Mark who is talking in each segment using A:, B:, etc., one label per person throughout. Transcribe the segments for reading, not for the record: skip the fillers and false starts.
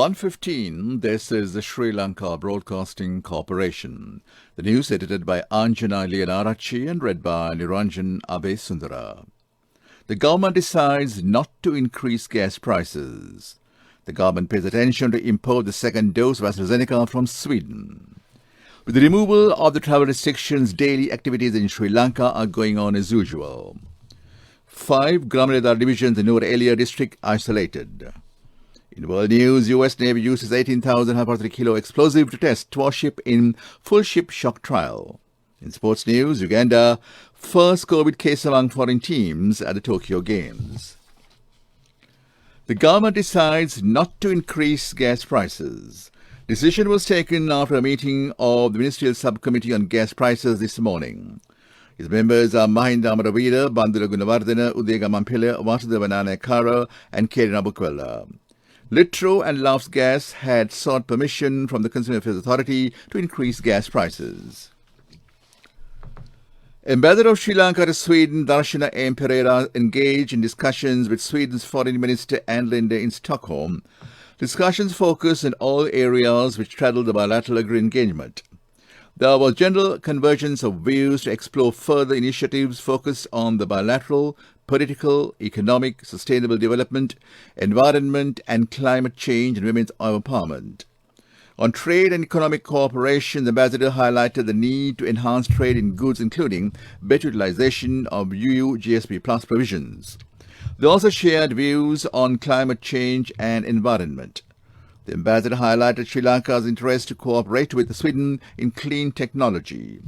A: 1:15, this is the Sri Lanka Broadcasting Corporation. The news edited by Anjana Leonarachi and read by Niranjan Abesundara. The government decides not to increase gas prices. The government pays attention to import the second dose of AstraZeneca from Sweden. With the removal of the travel restrictions, daily activities in Sri Lanka are going on as usual. 5 Gramledar divisions in Noor Elia district isolated. In world news, US Navy uses 18,000 kilo explosive to test warship in full ship shock trial. In sports news, Uganda, first COVID case among foreign teams at the Tokyo Games. The government decides not to increase gas prices. Decision was taken after a meeting of the Ministerial Subcommittee on Gas Prices this morning. Its members are Mahinda Amaravira, Bandula Gunawardena, Udega Mampila, Vasudeva Nayanekara and Karen Abukwella. Litro and Love's Gas had sought permission from the Consumer Affairs Authority to increase gas prices. Ambassador of Sri Lanka to Sweden, Darshana M. Pereira, engaged in discussions with Sweden's Foreign Minister Ann Linde in Stockholm. Discussions focused on all areas which straddle the bilateral engagement. There was general convergence of views to explore further initiatives focused on the bilateral, political, economic, sustainable development, environment and climate change and women's empowerment. On trade and economic cooperation, the ambassador highlighted the need to enhance trade in goods, including better utilization of UU GSP Plus provisions. They also shared views on climate change and environment. The ambassador highlighted Sri Lanka's interest to cooperate with Sweden in clean technology.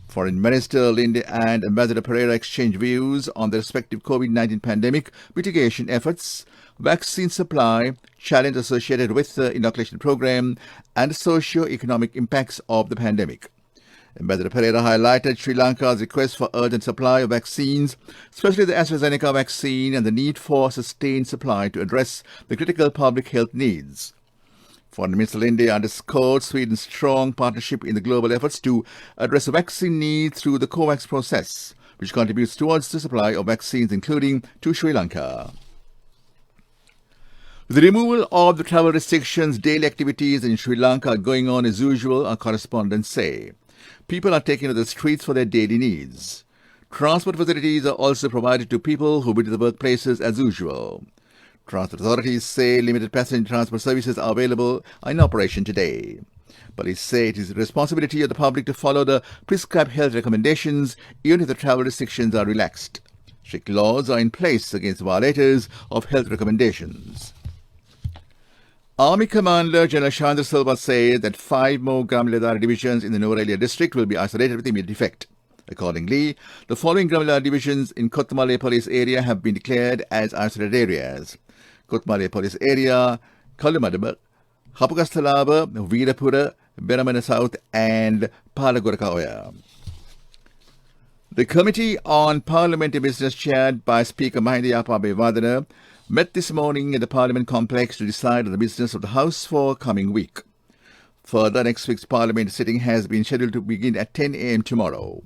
A: Foreign Minister Linde and Ambassador Pereira exchanged views on the respective COVID-19 pandemic mitigation efforts, vaccine supply, challenge associated with the inoculation program, and socio-economic impacts of the pandemic. Ambassador Pereira highlighted Sri Lanka's request for urgent supply of vaccines, especially the AstraZeneca vaccine, and the need for sustained supply to address the critical public health needs. Foreign Minister Linde underscored Sweden's strong partnership in the global efforts to address vaccine needs through the COVAX process, which contributes towards the supply of vaccines, including to Sri Lanka. With the removal of the travel restrictions, daily activities in Sri Lanka are going on as usual, our correspondents say. People are taken to the streets for their daily needs. Transport facilities are also provided to people who visit the workplaces as usual. Transport authorities say limited passenger transport services are available in operation today. Police say it is the responsibility of the public to follow the prescribed health recommendations even if the travel restrictions are relaxed. Strict laws are in place against violators of health recommendations. Army Commander General Chandra Silva says that 5 more Gramledar divisions in the Noor Elia district will be isolated with immediate effect. Accordingly, the following Gramledar divisions in Kotmale police area have been declared as isolated areas. Kotmale police area, Kalumadaba, Hapukastalaba, Veerapura, Beramana South and Palagorakaoya. The Committee on Parliamentary Business, chaired by Speaker Mahinda Abeyewardene, met this morning at the Parliament complex to decide on the business of the House for coming week. Further, next week's Parliament sitting has been scheduled to begin at 10 a.m. tomorrow.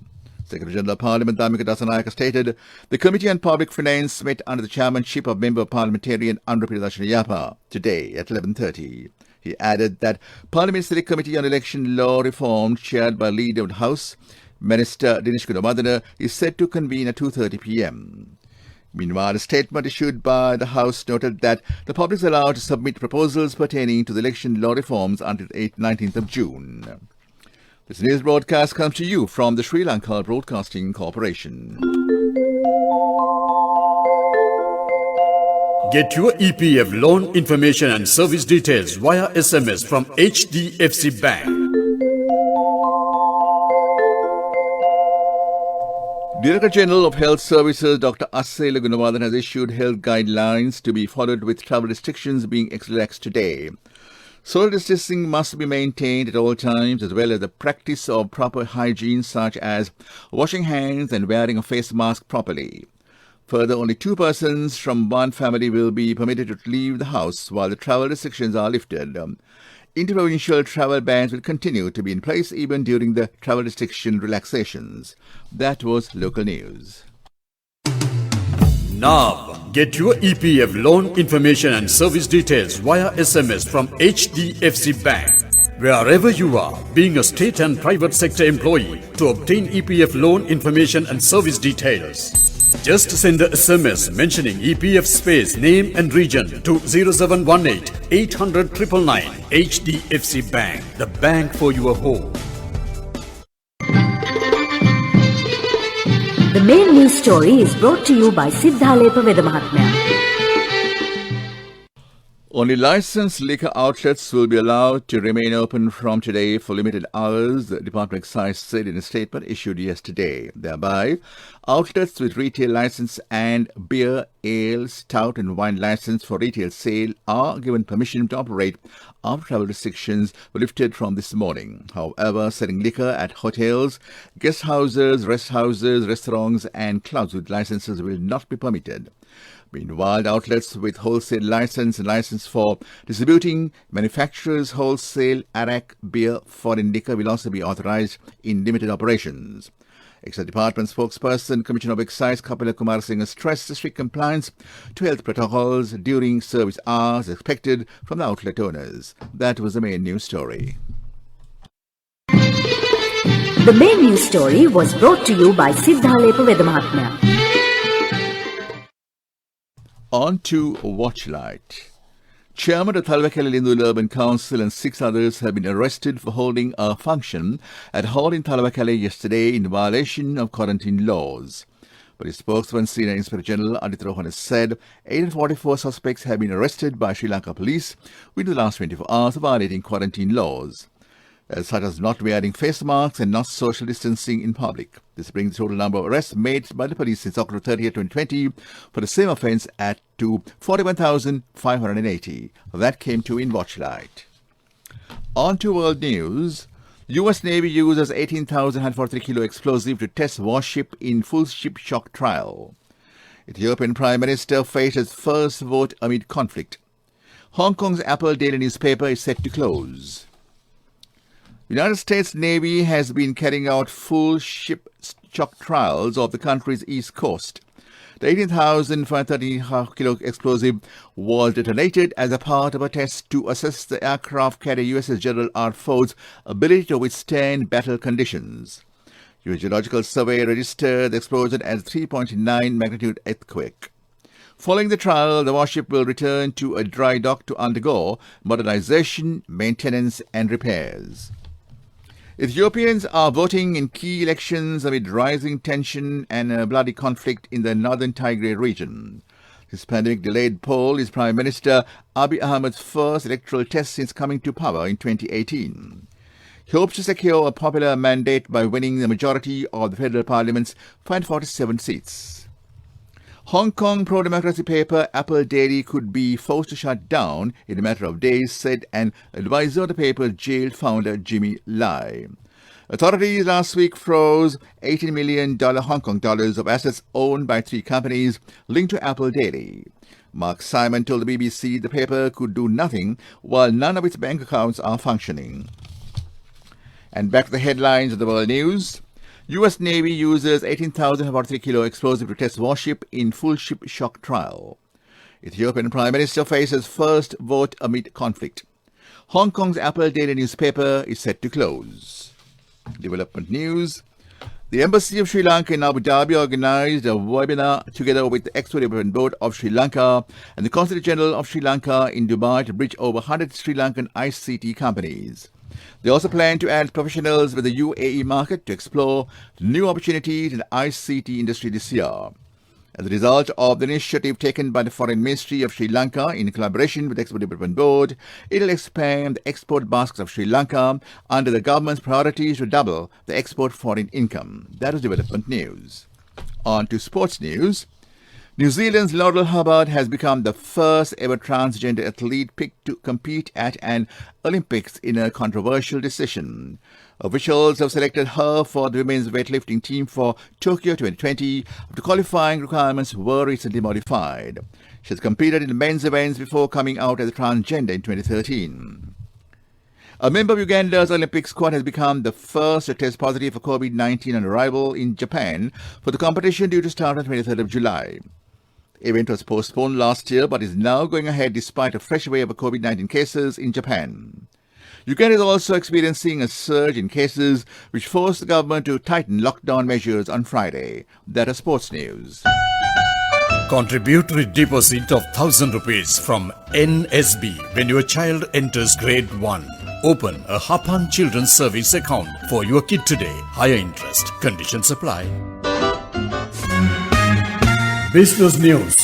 A: Secretary General of Parliament Dhammika Dasanayake stated the Committee on Public Finance met under the chairmanship of Member of Parliamentarian Anurapita Dashanayapa today at 11:30. He added that Parliament Select Committee on Election Law Reform, chaired by Leader of the House, Minister Dinesh Gunawardena, is set to convene at 2:30 p.m. Meanwhile, a statement issued by the House noted that the public is allowed to submit proposals pertaining to the election law reforms until 19th of June. This news broadcast comes to you from the Sri Lanka Broadcasting Corporation.
B: Get your EPF loan information and service details via SMS from HDFC Bank.
A: Director General of Health Services Dr. Asela Gunawardena has issued health guidelines to be followed with travel restrictions being relaxed today. Social distancing must be maintained at all times, as well as the practice of proper hygiene such as washing hands and wearing a face mask properly. Further, only 2 persons from one family will be permitted to leave the house while the travel restrictions are lifted. Interprovincial travel bans will continue to be in place even during the travel restriction relaxations. That was local news.
B: Now, get your EPF loan information and service details via SMS from HDFC Bank. Wherever you are, being a state and private sector employee, to obtain EPF loan information and service details, just send a SMS mentioning EPF space name and region to 0718 800 999. HDFC Bank, the bank for your home.
C: The main news story is brought to you by Siddhalepa Vedamahatmya.
A: Only licensed liquor outlets will be allowed to remain open from today for limited hours, the Department of Excise said in a statement issued yesterday. Thereby, outlets with retail license and beer, ale, stout and wine license for retail sale are given permission to operate after travel restrictions were lifted from this morning. However, selling liquor at hotels, guest houses, rest houses, restaurants and clubs with licenses will not be permitted. Meanwhile, outlets with wholesale license and license for distributing manufacturers' wholesale arak, beer, foreign liquor will also be authorized in limited operations. Excise Department spokesperson, Commissioner of Excise Kapila Kumar Singh stressed the strict compliance to health protocols during service hours expected from the outlet owners. That was the main news story.
C: The main news story was brought to you by Siddhalepa Vedamahatmya.
A: On to Watchlight. Chairman of Thalwakele Lindul Urban Council and 6 others have been arrested for holding a function at hall in Thalwakele yesterday in violation of quarantine laws. Police spokesman Senior Inspector General Adit Rohan has said 844 suspects have been arrested by Sri Lanka police within the last 24 hours for violating quarantine laws, such as not wearing face masks and not social distancing in public. This brings the total number of arrests made by the police since October 30, 2020 for the same offence to 41,580. That came to in Watchlight. On to world news. U.S. Navy uses 18,143 kilo explosive to test warship in full ship shock trial. Ethiopian Prime Minister faces first vote amid conflict. Hong Kong's Apple daily newspaper is set to close. United States Navy has been carrying out full ship shock trials of the country's east coast. The 18,530 kilo explosive was detonated as a part of a test to assess the aircraft carrier USS Gerald R. Ford's ability to withstand battle conditions. U.S. Geological Survey registered the explosion as a 3.9 magnitude earthquake. Following the trial, the warship will return to a dry dock to undergo modernization, maintenance and repairs. Ethiopians are voting in key elections amid rising tension and a bloody conflict in the northern Tigray region. This pandemic-delayed poll is Prime Minister Abiy Ahmed's first electoral test since coming to power in 2018. He hopes to secure a popular mandate by winning the majority of the federal parliament's 547 seats. Hong Kong pro-democracy paper Apple Daily could be forced to shut down in a matter of days, said an advisor of the paper's jailed founder Jimmy Lai. Authorities last week froze $18 million Hong Kong dollars of assets owned by 3 companies linked to Apple Daily. Mark Simon told the BBC the paper could do nothing while none of its bank accounts are functioning. And back to the headlines of the world news. U.S. Navy uses 18,043 kilo explosive to test warship in full ship shock trial. Ethiopian Prime Minister faces first vote amid conflict. Hong Kong's Apple Daily newspaper is set to close. Development news. The Embassy of Sri Lanka in Abu Dhabi organized a webinar together with the Export Development Board of Sri Lanka and the Consulate General of Sri Lanka in Dubai to bridge over 100 Sri Lankan ICT companies. They also plan to add professionals with the UAE market to explore new opportunities in the ICT industry this year. As a result of the initiative taken by the Foreign Ministry of Sri Lanka in collaboration with the Export Development Board, it will expand the export basket of Sri Lanka under the government's priorities to double the export foreign income. That is development news. On to sports news. New Zealand's Laurel Hubbard has become the first ever transgender athlete picked to compete at an Olympics in a controversial decision. Officials have selected her for the women's weightlifting team for Tokyo 2020 after qualifying requirements were recently modified. She has competed in the men's events before coming out as a transgender in 2013. A member of Uganda's Olympic squad has become the first to test positive for COVID-19 on arrival in Japan for the competition due to start on 23rd of July. Event was postponed last year but is now going ahead despite a fresh wave of COVID-19 cases in Japan. Uganda is also experiencing a surge in cases which forced the government to tighten lockdown measures on Friday. That is sports news.
B: Contributory deposit of 1,000 rupees from NSB when your child enters grade 1. Open a Hapan Children's Service account for your kid today. Higher interest. Conditions apply. Business News.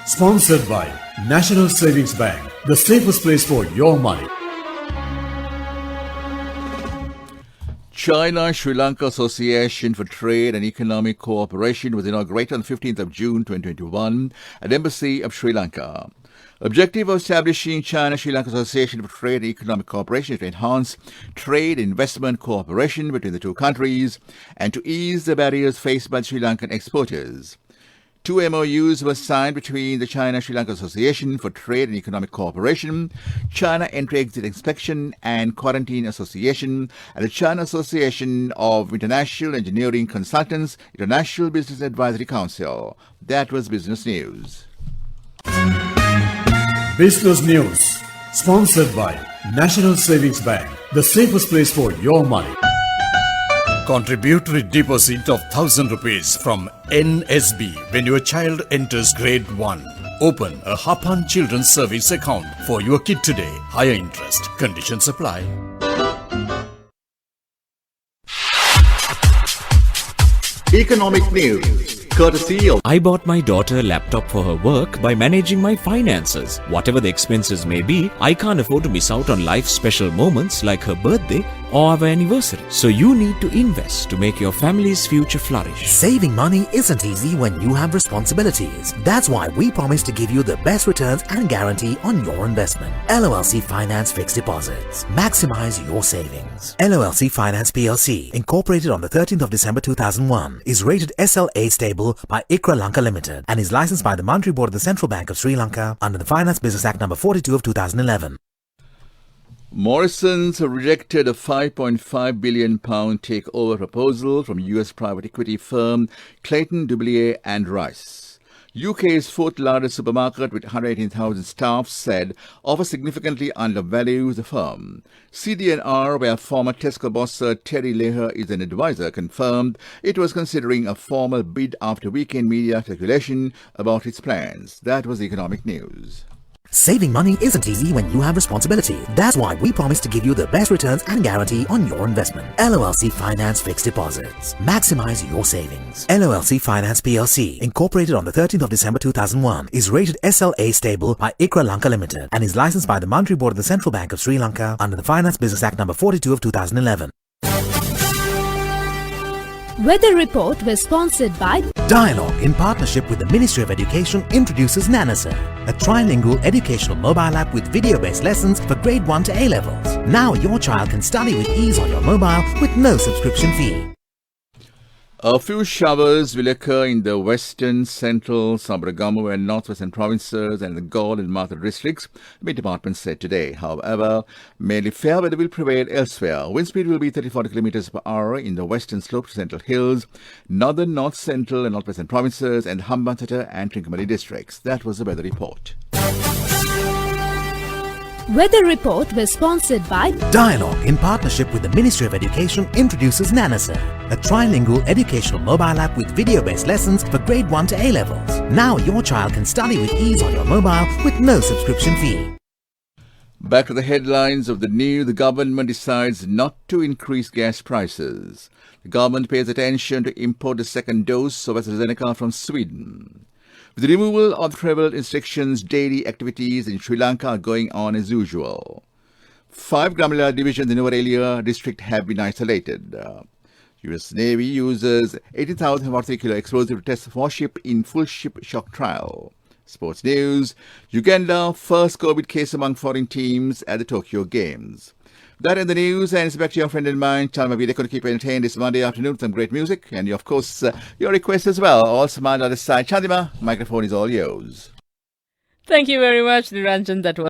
B: Sponsored by National Savings Bank. The safest place for your money.
A: China-Sri Lanka Association for Trade and Economic Cooperation was inaugurated on the 15th of June 2021 at the Embassy of Sri Lanka. Objective of establishing China-Sri Lanka Association for Trade and Economic Cooperation is to enhance trade and investment cooperation between the two countries and to ease the barriers faced by Sri Lankan exporters. 2 MOUs were signed between the China-Sri Lanka Association for Trade and Economic Cooperation, China Entry-Exit Inspection and Quarantine Association, and the China Association of International Engineering Consultants, International Business Advisory Council. That was Business News.
B: Business News. Sponsored by National Savings Bank. The safest place for your money. Contributory deposit of 1,000 rupees from NSB when your child enters grade 1. Open a Hapan Children's Service account for your kid today. Higher interest. Conditions apply.
A: Economic News. Courtesy of
D: I bought my daughter a laptop for her work by managing my finances. Whatever the expenses may be, I can't afford to miss out on life's special moments like her birthday or our anniversary. So you need to invest to make your family's future flourish.
E: Saving money isn't easy when you have responsibilities. That's why we promise to give you the best returns and guarantee on your investment. LOLC Finance Fixed Deposits. Maximize your savings. LOLC Finance PLC, incorporated on the 13th of December 2001, is rated SLA stable by ICRA Lanka Limited and is licensed by the Monetary Board of the Central Bank of Sri Lanka under the Finance Business Act No. 42 of 2011.
A: Morrisons rejected a £5.5 billion takeover proposal from US private equity firm Clayton, Dubilier and Rice. UK's fourth largest supermarket with 118,000 staff said offers significantly undervalues the firm. CD&R, where former Tesco boss Sir Terry Leher is an advisor, confirmed it was considering a formal bid after weekend media speculation about its plans. That was Economic News.
E: Saving money isn't easy when you have responsibility. That's why we promise to give you the best returns and guarantee on your investment. LOLC Finance Fixed Deposits. Maximize your savings. LOLC Finance PLC, incorporated on the 13th of December 2001, is rated SLA stable by ICRA Lanka Limited and is licensed by the Monetary Board of the Central Bank of Sri Lanka under the Finance Business Act No. 42 of 2011.
F: Weather Report was sponsored by
E: Dialogue, in partnership with the Ministry of Education, introduces NanaSir, a trilingual educational mobile app with video-based lessons for grade 1 to A-levels. Now your child can study with ease on your mobile with no subscription fee.
A: A few showers will occur in the western, central, Sabaragamu and northwestern provinces and the Gaul and Matha districts, the Met Department said today. However, mainly fair weather will prevail elsewhere. Wind speed will be 30-40 km per hour in the western slope to central hills, northern, north central and northwestern provinces and Hambantota and Trincomalee districts. That was the weather report.
F: Weather Report was sponsored by
E: Dialogue, in partnership with the Ministry of Education, introduces NanaSir, a trilingual educational mobile app with video-based lessons for grade 1 to A-levels. Now your child can study with ease on your mobile with no subscription fee.
A: Back to the headlines of the news. The government decides not to increase gas prices. The government pays attention to import the second dose of AstraZeneca from Sweden. With the removal of travel restrictions, daily activities in Sri Lanka are going on as usual. 5 Gramila divisions in Novarelia district have been isolated. US Navy uses 80,043 kilo explosive to test warship in full ship shock trial. Sports news. Uganda, first COVID case among foreign teams at the Tokyo Games. That in the news, and it's back to your friend and mine, Chalma Vida, going to keep you entertained this Monday afternoon with some great music, and of course, your requests as well. Also, my other side, Chandima, microphone is all yours.
G: Thank you very much, Niranjan. That was